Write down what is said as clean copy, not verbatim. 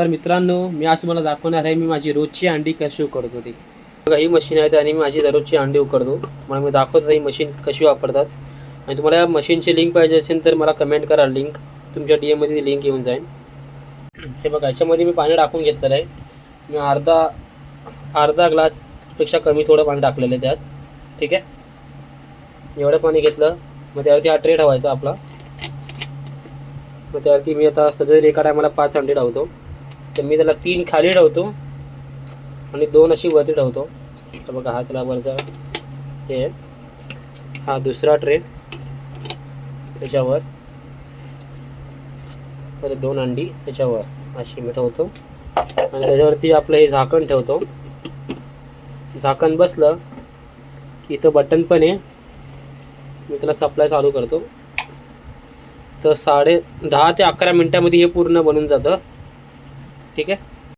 तर मित्रांनो, मी आज तुम्हाला दाखवणार आहे मी माझी रोजची अंडी कशी उकडतो ती. बघा, ही मशीन आहे आणि मी माझी दररोजची अंडी उकडतो. मला मी दाखवतो ही मशीन कशी वापरतात. आणि तुम्हाला या मशीनची लिंक पाहिजे असेल तर मला कमेंट करा, लिंक तुमच्या DM मध्ये ती लिंक येऊन जाईल. हे बघा, याच्यामध्ये मी पाणी टाकून घेतलेलं आहे. मी अर्धा ग्लासपेक्षा कमी थोडं पाणी टाकलेलं आहे त्यात. ठीक आहे, एवढं पाणी घेतलं. मग त्यावरती हा ट्रे ठेवायचा आपला. मग त्यावरती मी आता सध्या एका टायमाला 5 अंडी ठेवतो. तर मी त्याला 3 खाली ठेवतो आणि 2 अशी वरती ठेवतो. तर बघा, हा त्याला वरचा हे, हा दुसरा ट्रे त्याच्यावर, तर 2 अंडी त्याच्यावर अशी मी ठेवतो. आणि त्याच्यावरती आपलं हे झाकण ठेवतो. झाकण बसलं की इथं बटन पण आहे, मी त्याला सप्लाय चालू करतो. तर 10 ते 11 मिनटामध्ये हे पूर्ण बनून जातं. ठीक आहे.